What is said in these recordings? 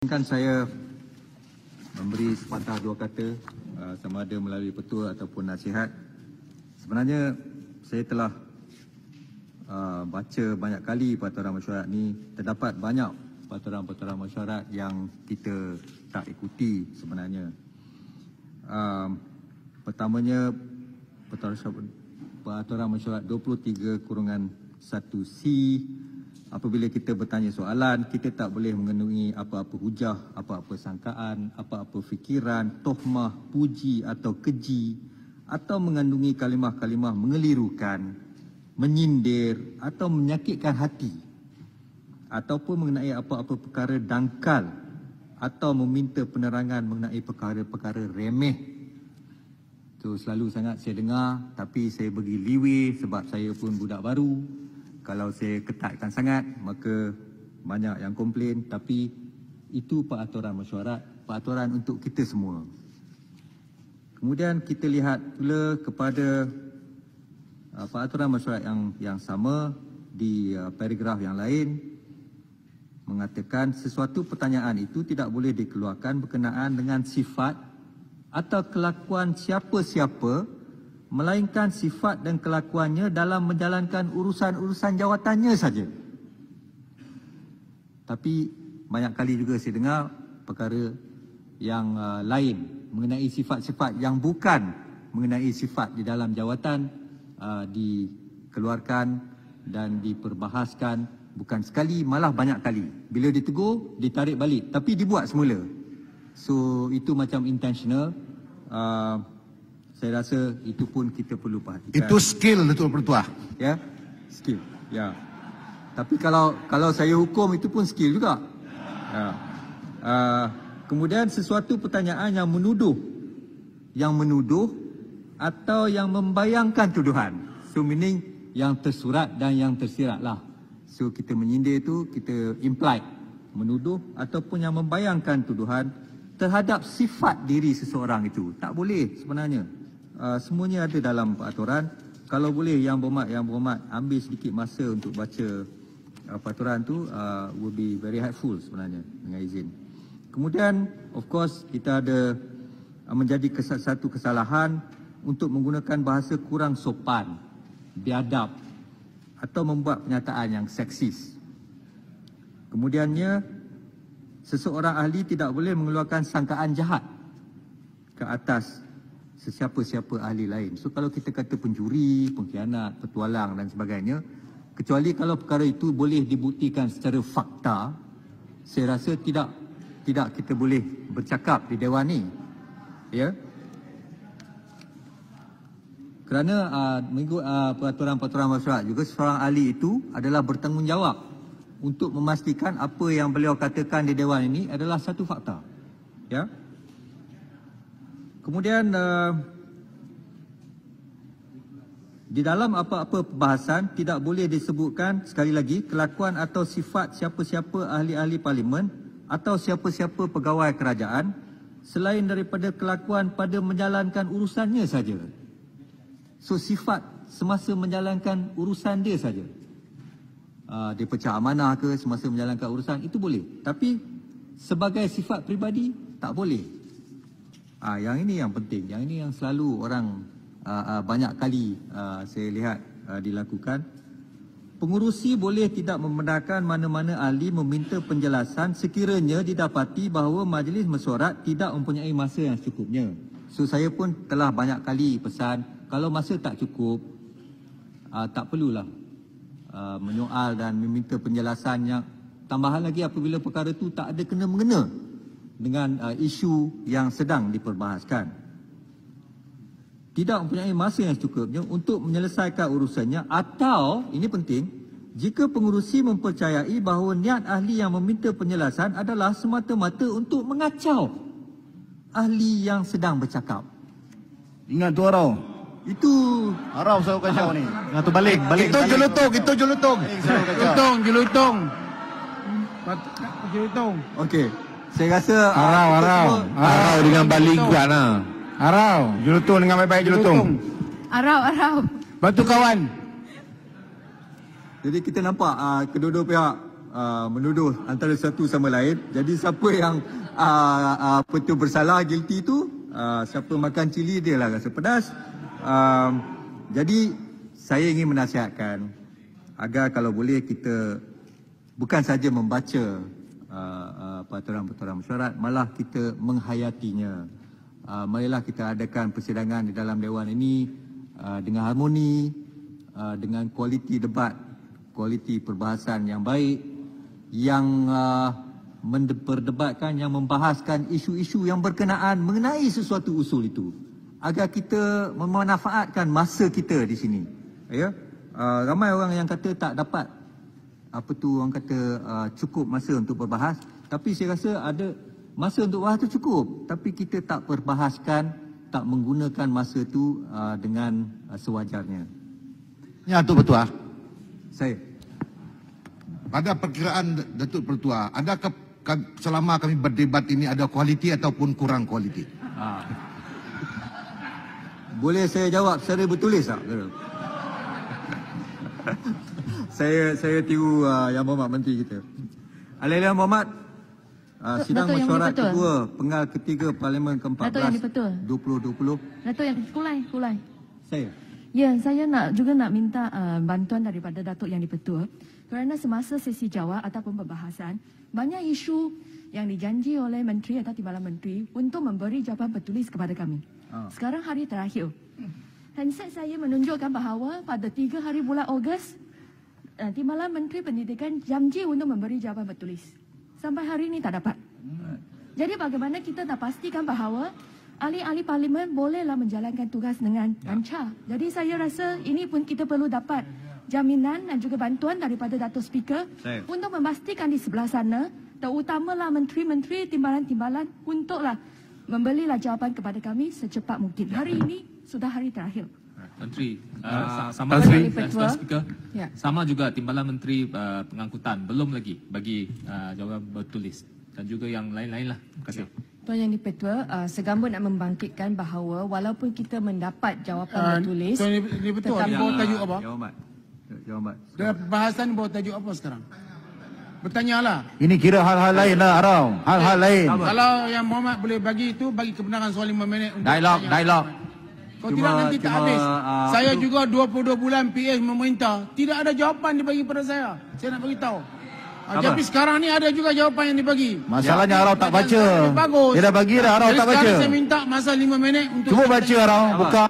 Kan saya memberi sepatah dua kata sama ada melalui petua ataupun nasihat. Sebenarnya saya telah baca banyak kali peraturan mesyuarat ni. Terdapat banyak peraturan-peraturan mesyuarat yang kita tak ikuti sebenarnya. Pertamanya peraturan mesyuarat 23/1C. Apabila kita bertanya soalan, kita tak boleh mengandungi apa-apa hujah, apa-apa sangkaan, apa-apa fikiran, tohmah, puji atau keji, atau mengandungi kalimah-kalimah mengelirukan, menyindir atau menyakitkan hati, ataupun mengenai apa-apa perkara dangkal atau meminta penerangan mengenai perkara-perkara remeh. So, selalu sangat saya dengar, tapi saya bagi leeway sebab saya pun budak baru. Kalau saya ketatkan sangat, maka banyak yang komplain. Tapi itu peraturan mesyuarat, peraturan untuk kita semua. Kemudian kita lihat pula kepada peraturan mesyuarat yang sama di paragraf yang lain, mengatakan sesuatu pertanyaan itu tidak boleh dikeluarkan berkenaan dengan sifat atau kelakuan siapa-siapa, melainkan sifat dan kelakuannya dalam menjalankan urusan-urusan jawatannya saja. Tapi banyak kali juga saya dengar perkara yang lain mengenai sifat-sifat yang bukan mengenai sifat di dalam jawatan dikeluarkan dan diperbahaskan bukan sekali, malah banyak kali. Bila ditegur, ditarik balik, tapi dibuat semula. So itu macam intentional. Saya rasa itu pun kita perlu perhatikan. Itu skill Datuk Pertua. Ya, skill. Ya. Tapi kalau saya hukum itu pun skill juga. Ya. Kemudian sesuatu pertanyaan yang menuduh atau yang membayangkan tuduhan. So meaning yang tersurat dan yang tersirat lah. So kita menyindir itu kita implied, menuduh ataupun yang membayangkan tuduhan terhadap sifat diri seseorang itu. Tak boleh sebenarnya. Semuanya ada dalam peraturan. Kalau boleh yang berhormat ambil sedikit masa untuk baca peraturan tu, will be very helpful sebenarnya, dengan izin. Kemudian of course kita ada menjadi satu kesalahan untuk menggunakan bahasa kurang sopan, biadab atau membuat pernyataan yang seksis. Kemudiannya seseorang ahli tidak boleh mengeluarkan sangkaan jahat ke atas sesiapa-siapa ahli lain. So kalau kita kata pencuri, pengkhianat, petualang dan sebagainya, kecuali kalau perkara itu boleh dibuktikan secara fakta, saya rasa tidak kita boleh bercakap di dewan ni. Ya. Kerana mengikut peraturan-peraturan mesyuarat juga, seorang ahli itu adalah bertanggungjawab untuk memastikan apa yang beliau katakan di dewan ini adalah satu fakta. Ya. Kemudian di dalam apa-apa perbahasan tidak boleh disebutkan sekali lagi kelakuan atau sifat siapa-siapa ahli-ahli parlimen atau siapa-siapa pegawai kerajaan selain daripada kelakuan pada menjalankan urusannya saja. So sifat semasa menjalankan urusan dia saja. Dia pecah amanah ke semasa menjalankan urusan, itu boleh. Tapi sebagai sifat peribadi tak boleh. Yang ini yang penting, yang ini yang selalu orang banyak kali saya lihat dilakukan. Pengurusi boleh tidak membenarkan mana-mana ahli meminta penjelasan sekiranya didapati bahawa majlis mesyuarat tidak mempunyai masa yang secukupnya. So saya pun telah banyak kali pesan, kalau masa tak cukup, tak perlulah menyoal dan meminta penjelasan yang tambahan lagi apabila perkara itu tak ada kena-mengena dengan isu yang sedang diperbahaskan. Tidak mempunyai masa yang secukupnya untuk menyelesaikan urusannya, atau, ini penting, jika pengurusi mempercayai bahawa niat ahli yang meminta penjelasan adalah semata-mata untuk mengacau ahli yang sedang bercakap. Ingat tu Arau. Itu Arau selalu kacau ni. Ingat tu balik. Itu jelutong. Jelutong. okey. Saya rasa Arau dengan balik kuat lah. Arau. Jelutong dengan baik-baik jelutong. Arau. Bantu kawan. Jadi kita nampak kedua-dua pihak menuduh antara satu sama lain. Jadi siapa yang betul bersalah, guilty tu, siapa makan cili dia lah rasa pedas. Jadi saya ingin menasihatkan agar kalau boleh kita bukan saja membaca peraturan-peraturan mesyuarat, malah kita menghayatinya. Marilah kita adakan persidangan di dalam Dewan ini dengan harmoni, dengan kualiti debat, kualiti perbahasan yang baik, yang memperdebatkan, yang membahaskan isu-isu yang berkenaan mengenai sesuatu usul itu, agar kita memanfaatkan masa kita di sini. Ya, ramai orang yang kata tak dapat orang kata cukup masa untuk berbahas, tapi saya rasa ada masa untuk bahas itu cukup, tapi kita tak perbahaskan, tak menggunakan masa itu dengan sewajarnya. Ya, Datuk Pertua. Saya. Pada perkiraan Datuk Pertua, adakah selama kami berdebat ini ada kualiti ataupun kurang kualiti? Boleh saya jawab secara bertulis tak? Saya tiru Yang Berhormat Menteri kita. Al-Ahli Yang Berhormat, sidang mesyuarat kedua penggal ketiga Parlimen ke-14 2020. Datuk yang kulai. Saya. Ya, saya nak minta bantuan daripada Datuk Yang di-Pertua, kerana semasa sesi jawab ataupun pembahasan, banyak isu yang dijanji oleh Menteri atau Timbalan Menteri untuk memberi jawapan bertulis kepada kami. Sekarang hari terakhir. Handset saya menunjukkan bahawa pada 3 hari bulan Ogos, Timbalan Menteri Pendidikan janji untuk memberi jawapan bertulis. Sampai hari ini tak dapat. Jadi bagaimana kita nak pastikan bahawa ahli-ahli parlimen bolehlah menjalankan tugas dengan lancar. Jadi saya rasa ini pun kita perlu dapat jaminan dan juga bantuan daripada Datuk Speaker untuk memastikan di sebelah sana, terutamalah menteri-menteri, timbalan-timbalan, untuklah memberilah jawapan kepada kami secepat mungkin. Hari ini sudah hari terakhir. Menteri, sama juga Speaker, sama juga Timbalan Menteri Pengangkutan belum lagi bagi jawapan bertulis, dan juga yang lain-lain lah. Terima kasih. Tuan Yang di-Pertua, segambut nak membangkitkan bahawa walaupun kita mendapat jawapan bertulis, Tuan Yang di-Pertua, dia bawa tajuk apa? Jawapan. Dalam bahasan bawa tajuk apa sekarang? Bertanyalah. Ini kira hal-hal lain lah, Arau. Hal-hal lain. Kalau Yang Berhormat boleh bagi itu, bagi kebenaran soal 5 minit untuk Dialog. Kalau tidak nanti tak habis. Saya juga 22 bulan PS memerintah, tidak ada jawapan dibagi pada saya. Saya nak beritahu. Tapi sekarang ni ada juga jawapan yang dibagi. Masalahnya Arau tak baca. Bagus. Dia dah bagi dah, Arau tak baca. Sekarang saya minta masa 5 minit untuk... Cuba baca, Arau. Buka.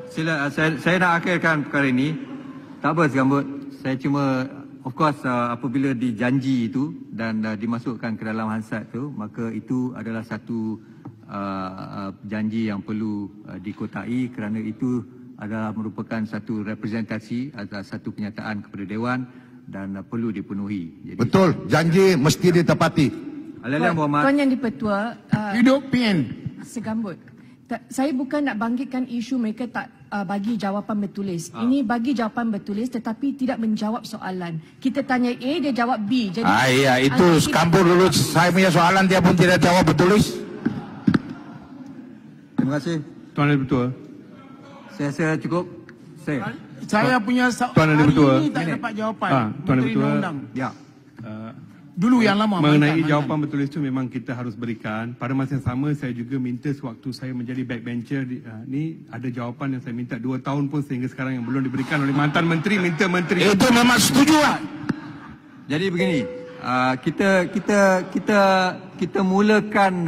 Sila, saya nak akhirkan perkara ini. Tak apa, Segambut. Saya cuma, of course, apabila dijanji itu dan dimasukkan ke dalam Hansard itu, maka itu adalah satu janji yang perlu dikotai, kerana itu adalah merupakan satu representasi, adalah satu kenyataan kepada Dewan dan perlu dipenuhi. Jadi, Betul, janji mesti ditepati. Al-Ahli Yang Berhormat. Tuan Yang di-Pertua, hidup PN. Segambut. Saya bukan nak bangkitkan isu mereka tak bagi jawapan bertulis. Ini bagi jawapan bertulis tetapi tidak menjawab soalan. Kita tanya A, dia jawab B. Jadi ya, itu kampur dulu. Saya punya soalan, dia pun tidak jawab bertulis. Terima kasih. Tuan Yang Pertua. Saya cukup. Saya punya Tuan Yang Pertua. ini tak dapat jawapan. Tuan Yang Pertua. Ya. Dulu yang lama. Mengenai jawapan bertulis itu memang kita harus berikan. Pada masa yang sama saya juga minta sewaktu saya menjadi backbencher ni ada jawapan yang saya minta 2 tahun pun sehingga sekarang yang belum diberikan oleh mantan menteri, minta menteri. Itu memang setuju. Jadi begini, kita mulakan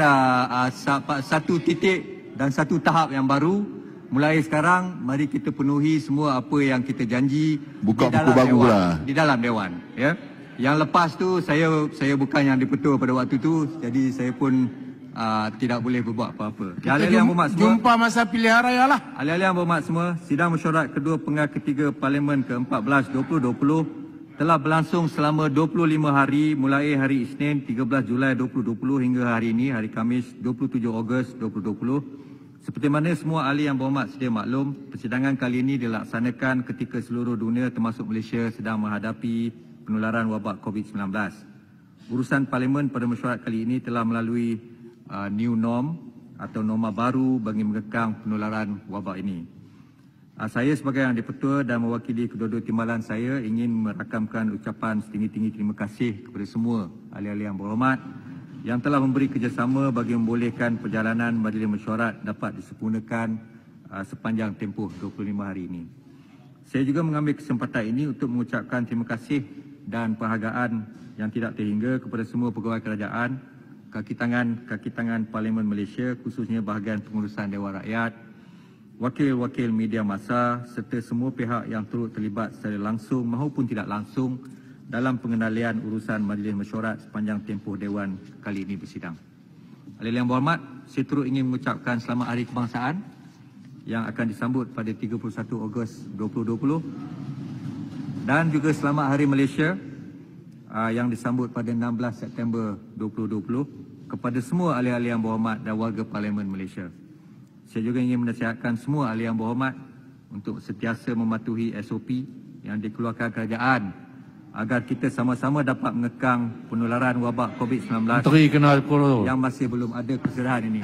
satu titik dan satu tahap yang baru. Mulai sekarang mari kita penuhi semua apa yang kita janji Buka di buku dalam baru Dewan, lah. di dalam Dewan, ya. Yang lepas tu saya bukan yang di-Pertua pada waktu tu, jadi saya pun tidak boleh berbuat apa-apa. Ahli-ahli Yang Berhormat semua. Jumpa masa pilihan raya lah. Ahli-ahli Yang Berhormat semua, sidang mesyuarat kedua penggal ketiga Parlimen ke-14 2020 telah berlangsung selama 25 hari mulai hari Isnin 13 Julai 2020 hingga hari ini, hari Khamis 27 Ogos 2020. Seperti mana semua ahli yang berhormat sedia maklum, persidangan kali ini dilaksanakan ketika seluruh dunia termasuk Malaysia sedang menghadapi penularan wabak COVID-19. Urusan Parlimen pada mesyuarat kali ini telah melalui new norm atau norma baru bagi mengekang penularan wabak ini. Saya sebagai Yang di-Pertua dan mewakili kedua-dua timbalan saya ingin merakamkan ucapan setinggi-tinggi terima kasih kepada semua ahli-ahli yang berhormat yang telah memberi kerjasama bagi membolehkan perjalanan Majlis Mesyuarat dapat disempurnakan sepanjang tempoh 25 hari ini. Saya juga mengambil kesempatan ini untuk mengucapkan terima kasih dan penghargaan yang tidak terhingga kepada semua pegawai kerajaan, kaki tangan Parlimen Malaysia, khususnya bahagian pengurusan Dewan Rakyat, wakil-wakil media massa serta semua pihak yang turut terlibat secara langsung maupun tidak langsung dalam pengendalian urusan Majlis Mesyuarat sepanjang tempoh Dewan kali ini bersidang. Ahli yang berhormat, saya turut ingin mengucapkan selamat Hari Kebangsaan yang akan disambut pada 31 Ogos 2020 dan juga selamat Hari Malaysia yang disambut pada 16 September 2020 kepada semua ahli-ahli yang berhormat dan warga Parlimen Malaysia. Saya juga ingin menasihatkan semua ahli yang berhormat untuk sentiasa mematuhi SOP yang dikeluarkan kerajaan agar kita sama-sama dapat mengekang penularan wabak COVID-19 yang masih belum ada kesudahan ini.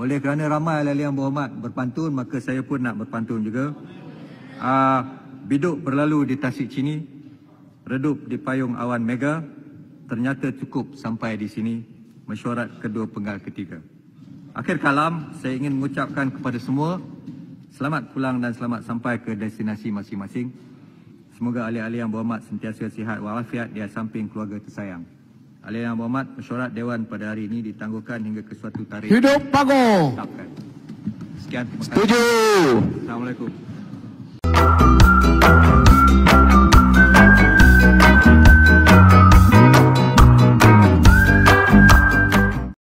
Oleh kerana ramai ahli yang berhormat berpantun, maka saya pun nak berpantun juga. Biduk berlalu di Tasik Chini, redup di payung awan mega, ternyata cukup sampai di sini mesyuarat kedua penggal ketiga. Akhir kalam, saya ingin mengucapkan kepada semua, selamat pulang dan selamat sampai ke destinasi masing-masing. Semoga ahli-ahli yang berhormat sentiasa sihat walafiat di samping keluarga tersayang. Ahli yang berhormat, mesyuarat Dewan pada hari ini ditangguhkan hingga ke suatu tarikh. Hidup Pago. Sekian, terima kasih. Setuju. Assalamualaikum.